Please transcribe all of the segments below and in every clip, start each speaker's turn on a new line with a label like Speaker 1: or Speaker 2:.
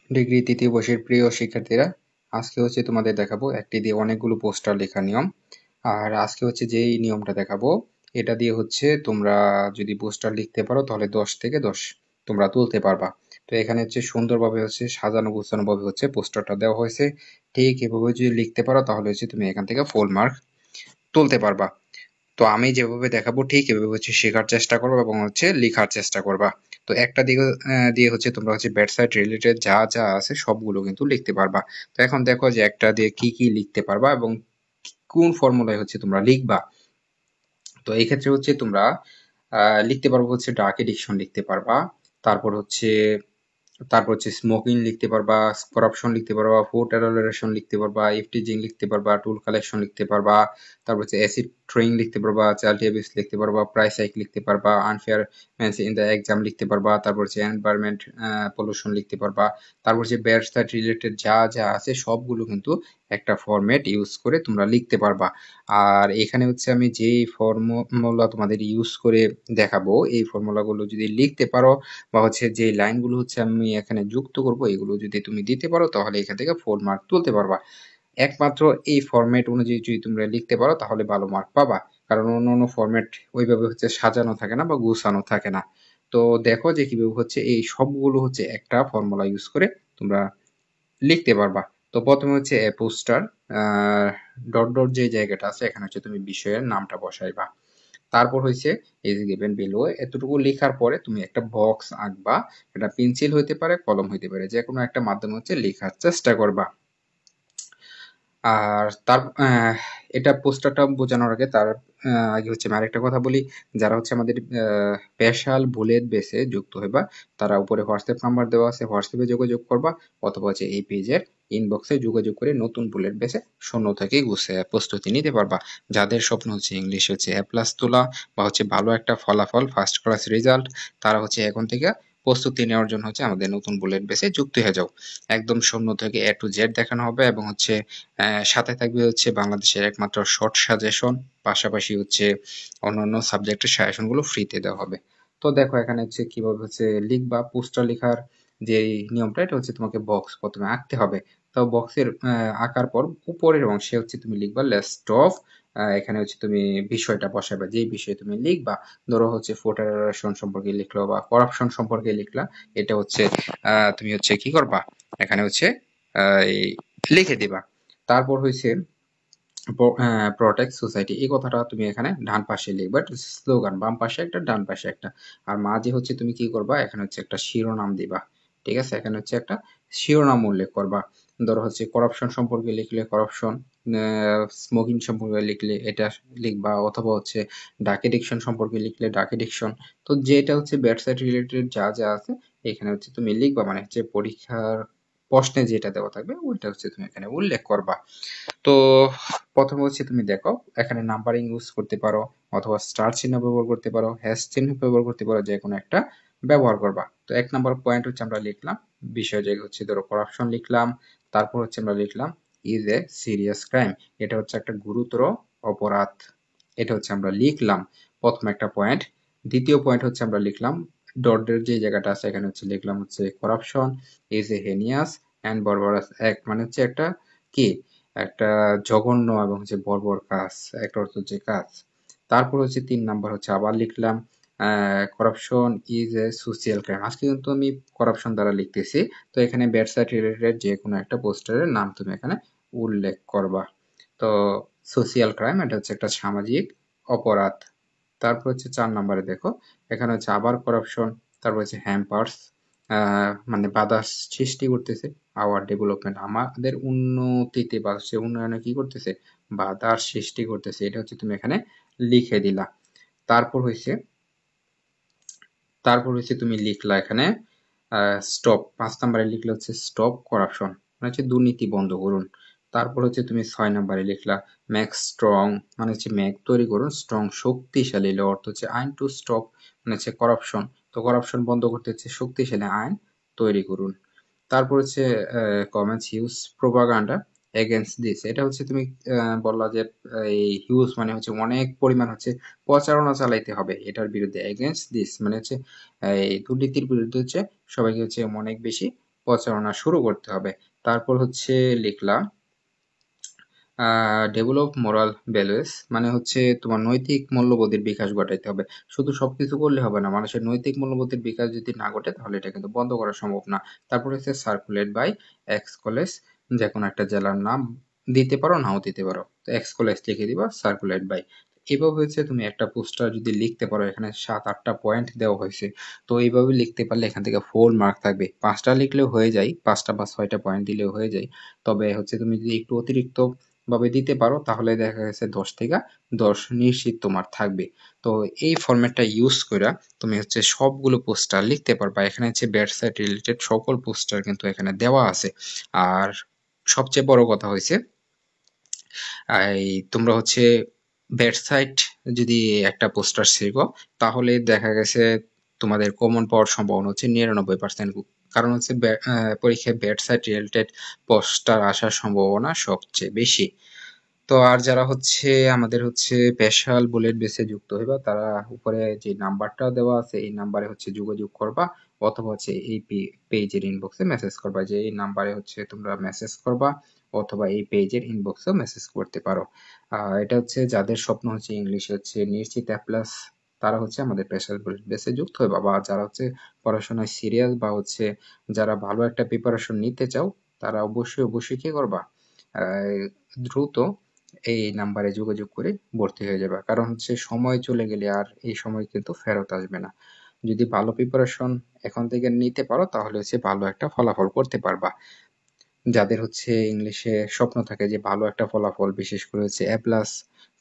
Speaker 1: Degree তৃতীয় বর্ষের প্রিয় শিক্ষার্থীরা, আজকে হচ্ছে তোমাদের দেখাবো একটি দিয়ে অনেকগুলো পোস্টার লেখার নিয়ম। আর আজকে হচ্ছে যেই নিয়মটা দেখাবো এটা দিয়ে হচ্ছে তোমরা যদি পোস্টার লিখতে পারো তাহলে 10 থেকে 10 তোমরা তুলতে পারবা। তো এখানে হচ্ছে সুন্দরভাবে হচ্ছে সাজানো গোছানো ভাবে হচ্ছে পোস্টারটা দেওয়া হয়েছে। ঠিক এভাবে যদি লিখতে পারো তাহলে হচ্ছে তুমি এখান থেকে ফুল মার্ক তুলতে পারবা। তো আমি যেভাবে দেখাবো ঠিক এভাবে হচ্ছে শেখার চেষ্টা করবা এবং হচ্ছে লেখার চেষ্টা করবা। তো একটা দিকে দিয়ে হচ্ছে তোমরা হচ্ছে ব্যাট সাইড রিলেটেড যা যা আছে সবগুলো কিন্তু লিখতে পারবা। তো এখন দেখো যে একটা দিয়ে কি কি লিখতে পারবা এবং কোন ফর্মুলায় হচ্ছে তোমরা লিখবা। তো এই ক্ষেত্রে হচ্ছে তোমরা লিখতে পারবো হচ্ছে ডার্ক এডিকশন লিখতে পারবা। তারপর হচ্ছে স্মোকিং লিখতে পারবা, করাপশন লিখতে পারবা, ফুড অ্যাডাল্টারেশন লিখতে পারবা, ইফটিজিং লিখতে পারবা, টুল কালেকশন লিখতে পারবা, তারপর হচ্ছে অ্যাসিড ট্রেইং লিখতে পারবা, চাইল্ড অ্যাবিউস লিখতে পারবা, প্রাইস হাইক লিখতে পারবা, unfair means in the exam লিখতে পারবা, তারপর হচ্ছে এনভায়রনমেন্ট পলিউশন লিখতে পারবা। তারপর হচ্ছে ব্যাড সাইড রিলেটেড যা যা আছে সবগুলো কিন্তু একটা ফরম্যাট ইউজ করে তোমরা লিখতে পারবা। আর এখানে হচ্ছে আমি যেই ফর্মুলা তোমাদের ইউজ করে দেখাবো এই ফর্মুলাগুলো যদি লিখতে পারো বা হচ্ছে যে লাইনগুলো হচ্ছে আমি এখানে যুক্ত করব এগুলো যদি তুমি দিতে পারো তাহলে এখান থেকে 4 মার্ক তুলতে পারবা। একমাত্র এই ফরম্যাট অনুযায়ী যদি তোমরা লিখতে পারো তাহলে ভালো মার্ক পাবা। কারণ অন্য ফরম্যাট ওইভাবে হচ্ছে সাজানো থাকে না বা গুছানো থাকে না। তো দেখো যে কিভাবে হচ্ছে এই সবগুলো হচ্ছে একটা ফর্মুলা ইউজ করে তোমরা লিখতে পারবা। তো প্রথমে হচ্ছে এ পোস্টার ডট ডট যে জায়গাটা আছে এখানে হচ্ছে তুমি বিষয়ের নামটা বসাইবা। তারপর হইছে এই যে গিভেন বিলো এতটুকু লেখার পরে তুমি একটা বক্স আঁকবা। এটা পেন্সিল হইতে পারে, কলম হইতে পারে, যে কোনো একটা মাধ্যমে হচ্ছে লেখার চেষ্টা করবা। আর তার এটা পোস্টারটা বোঝানোর আগে তার আগে হচ্ছে আমি আরেকটা কথা বলি। যারা হচ্ছে আমাদের স্পেশাল বুলেট বেসে যুক্ত হইবা তারা উপরে হোয়াটসঅ্যাপ নাম্বার দেওয়া আছে, হোয়াটসঅ্যাপে যোগাযোগ করবা অথবা হচ্ছে এই পেজের ইনবক্সে যোগাযোগ করে নতুন বুলেট বেসে 0 থেকে গুছিয়ে প্রস্তুতি নিতে পারবা। যাদের স্বপ্ন হচ্ছে ইংলিশ হচ্ছে এ প্লাস তোলা বা হচ্ছে ভালো একটা ফলাফল ফার্স্ট ক্লাস রেজাল্ট, তারা হচ্ছে এখন থেকে প্রস্তুতি নেওয়ার জন্য হচ্ছে আমাদের নতুন বুলেট বেসে যুক্ত হয়ে যাও। একদম 0 থেকে এ টু জেড দেখানো হবে এবং হচ্ছে সাথে থাকবে হচ্ছে বাংলাদেশের একমাত্র শর্ট সাজেশন, পাশাপাশি হচ্ছে অন্যান্য সাবজেক্টের সাজেশন গুলো ফ্রিতে দেওয়া হবে। তো দেখো এখানে হচ্ছে কিভাবে হচ্ছে লিখবা। পোস্টার লেখার যে নিয়মটা এটা হচ্ছে তোমাকে বক্স প্রথমে আঁকতে হবে। তো বক্সের আঁকার পর উপরের অংশে হচ্ছে তুমি লিখবা লেস্ট অফ, এখানে হচ্ছে তুমি বিষয়টা বসাবে যে বিষয়ে তুমি লিখবা। ধরো হচ্ছে ফটোরেশন সম্পর্কে লিখলো বা করাপশন সম্পর্কে লিখলা, এটা হচ্ছে তুমি হচ্ছে কি করবা এখানে হচ্ছে এই লিখে দিবা। তারপর হইছে প্রোটেক্ট সোসাইটি এই কথাটা তুমি এখানে ডান পাশে লিখবা, স্লোগান বাম পাশে একটা ডান পাশে একটা। আর মাঝে হচ্ছে তুমি কি করবা এখানে হচ্ছে একটা শিরোনাম দিবা। ঠিক আছে, এখানে হচ্ছে একটা শিরোনাম উল্লেখ করবা। ধরো হচ্ছে করাপশন সম্পর্কে লিখলে করাপশন, স্মোকিং সম্পর্কে লিখলে এটা লিখবা, অথবা হচ্ছে ডাক এডিকশন সম্পর্কে লিখলে ডাক এডিকশন। তো যেটা হচ্ছে ব্যাড সাইড রিলেটেড যা যা আছে এখানে হচ্ছে তুমি লিখবা, মানে হচ্ছে পরীক্ষার প্রশ্নে যেটা দেওয়া থাকবে ওইটা হচ্ছে তুমি এখানে উল্লেখ করবা। তো প্রথমে হচ্ছে তুমি দেখো এখানে নাম্বারিং ইউজ করতে পারো অথবা স্টার চিহ্ন ব্যবহার করতে পারো, হ্যাশ চিহ্ন ব্যবহার করতে পারো, যে কোনো একটা ব্যবহার করবা। তো 1 নম্বর পয়েন্ট হচ্ছে আমরা লিখলাম বিষয় জায়গা হচ্ছে ধরো করাপশন লিখলাম। তারপর হচ্ছে আমরা লিখলাম ইজ এ সিরিয়াস ক্রাইম, এটা হচ্ছে একটা গুরুতর অপরাধ, এটা হচ্ছে আমরা লিখলাম প্রথম একটা পয়েন্ট। দ্বিতীয় পয়েন্ট হচ্ছে আমরা লিখলাম ডটের যে জায়গাটা আছে এখানে হচ্ছে লিখলাম হচ্ছে corruption is a heinous and barbarous act, মানে হচ্ছে একটা কি একটা জঘন্য এবং হচ্ছে বর্বর কাজ, একটা অর্থ হচ্ছে কাজ। তারপর হচ্ছে 3 নাম্বার হচ্ছে আবার লিখলাম corruption is A social crime. আজকে কিন্তু আমি করাপশন দ্বারা লিখতেছি। তো এখানে ব্যাড সাইড রিলেটেড যে কোনো একটা পোস্টারের নাম তুমি এখানে উল্লেখ করবা। তো সোশিয়াল ক্রাইম এটা হচ্ছে একটা সামাজিক অপরাধ। তারপর হচ্ছে 4 নাম্বারে দেখো এখানে হচ্ছে আবার করাপশন, তারপর হচ্ছে হ্যাম্পার্স, মানে বাধা সৃষ্টি করতেছে আওয়ার ডেভেলপমেন্ট, আমাদের উন্নতিতে বা হচ্ছে উন্নয়নে কি করতেছে বাধার সৃষ্টি করতেছে, এটা হচ্ছে তুমি এখানে লিখে দিলা। তারপর হইছে তুমি লিখলা এখানে স্টপ, 5 নাম্বারে লিখলে হচ্ছে স্টপ করাপশন, মানে হচ্ছে দুর্নীতি বন্ধ করুন। তারপর হচ্ছে তুমি 6 নাম্বারে লিখলা মেক স্ট্রং, মানে হচ্ছে মেক তৈরি করুন, স্ট্রং শক্তিশালী, এর অর্থ হচ্ছে আইন টু স্টপ, মানে হচ্ছে করাপশন, তো করাপশন বন্ধ করতে হচ্ছে শক্তিশালী আইন তৈরি করুন। তারপর হচ্ছে comments huge propaganda against this, এটা হচ্ছে তুমি বললা যে এই হিউজ মানে হচ্ছে অনেক পরিমাণ হচ্ছে প্রচারণা চালাইতে হবে এটার বিরুদ্ধে, এগেইনস্ট দিস মানে হচ্ছে এই দুর্নীতির বিরুদ্ধে হচ্ছে সবাইকে হচ্ছে অনেক বেশি প্রচারণা শুরু করতে হবে। তারপর হচ্ছে লিখলা ডেভেলপ মোরাল ভ্যালুস, মানে হচ্ছে তোমার নৈতিক মূল্যবোধের বিকাশ ঘটাইতে হবে। শুধু সবকিছু করলে হবে না, মানুষের নৈতিক মূল্যবোধের বিকাশ যদি না ঘটে তাহলে এটা কিন্তু বন্ধ করা সম্ভব না। তারপর হচ্ছে সার্কুলেট বাই এক্স কলেজ, যে কোনো একটা জেলার নাম দিতে পারো, নাও দিতে পারো। তো এক্স কলেজ লিখে দিবা, সার্কুলেট বাই। এভাবে হচ্ছে তুমি একটা পোস্টার যদি লিখতে পারো, এখানে 7-8টা পয়েন্ট দেওয়া হয়েছে, তো এইভাবে লিখতে পারলে এখান থেকে ফুল মার্ক থাকবে। 5টা লিখলেও হয়ে যায়, 5টা বা 6টা পয়েন্ট দিলেও হয়ে যায়। তবে হচ্ছে তুমি যদি একটু অতিরিক্ত ভাবে দিতে পারো তাহলে দেখা গেছে 10 থেকে 10 নিশ্চিত তোমার থাকবে। তো এই ফরম্যাটটা ইউজ করে তুমি হচ্ছে সবগুলো পোস্টার লিখতে পারবা। এখানে হচ্ছে ওয়েবসাইট রিলেটেড সকল পোস্টার কিন্তু এখানে দেওয়া আছে। আর সবচেয়ে বড় কথা হয়েছে, এই তোমরা হচ্ছে ওয়েবসাইট যদি একটা পোস্টার শেখো তাহলে দেখা গেছে তোমাদের কমন পাওয়ার সম্ভাবনা হচ্ছে 99%। কারণ হচ্ছে পরীক্ষায় ওয়েবসাইট রিলেটেড পোস্টার আসার সম্ভাবনা সবচেয়ে বেশি। তো আর যারা হচ্ছে আমাদের হচ্ছে স্পেশাল বুলেট বেসে যুক্ত হইবা, তারা উপরে যে নাম্বারটা দেওয়া আছে এই নাম্বারে হচ্ছে যোগাযোগ করবা, অথবা হচ্ছে এই পেজের ইনবক্সে মেসেজ করবা, যে এই নাম্বারে হচ্ছে তোমরা মেসেজ করবা, অথবা এই পেজের ইনবক্সেও মেসেজ করতে পারো। এটা হচ্ছে যাদের স্বপ্ন হচ্ছে ইংলিশে হচ্ছে নিশ্চিত এ প্লাস, তারা হচ্ছে আমাদের স্পেশাল বুলেট বেসে যুক্ত হইবা। বা যারা হচ্ছে পড়াশোনায় সিরিয়াস বা হচ্ছে যারা ভালো একটা প্রিপারেশন নিতে চাও, তারা অবশ্যই অবশ্যই কি করবা, দ্রুত এই নাম্বারে যোগাযোগ করে ভর্তি হয়ে যাবে। কারণ হচ্ছে সময় চলে গেলে আর এই সময় কিন্তু ফেরত আসবে না। যদি ভালো প্রিপারেশন এখন থেকে নিতে পারো তাহলে হচ্ছে ভালো একটা ফলাফল করতে পারবা। যাদের হচ্ছে ইংলিশে স্বপ্ন থাকে যে ভালো একটা ফলাফল, বিশেষ করে হচ্ছে এ প্লাস,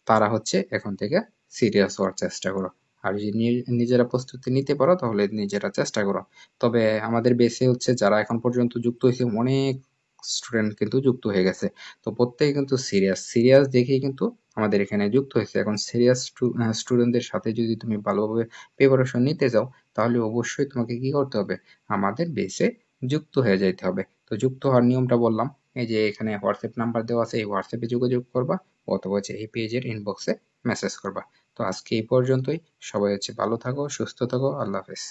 Speaker 1: তারা হচ্ছে এখন থেকে সিরিয়াস হওয়ার চেষ্টা করো। আর যদি নিজেরা প্রস্তুতি নিতে পারো তাহলে নিজেরা চেষ্টা করো। তবে আমাদের বেসে হচ্ছে যারা এখন পর্যন্ত যুক্ত হয়েছে, অনেক স্টুডেন্ট কিন্তু যুক্ত হয়ে গেছে। তো প্রত্যেকে কিন্তু সিরিয়াস সিরিয়াস দেখেই কিন্তু আমাদের এখানে যুক্ত হয়েছে। এখন সিরিয়াস স্টুডেন্টদের সাথে যদি তুমি ভালোভাবে প্রিপারেশন নিতে যাও তাহলে অবশ্যই তোমাকে কি করতে হবে, আমাদের বেসে যুক্ত হয়ে যাইতে হবে। তো যুক্ত হওয়ার নিয়মটা বললাম, এই যে এখানে হোয়াটসঅ্যাপ নাম্বার দেওয়া আছে, এই হোয়াটসঅ্যাপে যোগাযোগ করবা, অথবা হচ্ছে এই পেজের ইনবক্সে মেসেজ করবা। তো আজকে এই পর্যন্তই। সবাই হচ্ছে ভালো থাকো, সুস্থ থাকো, আল্লাহ হাফেজ।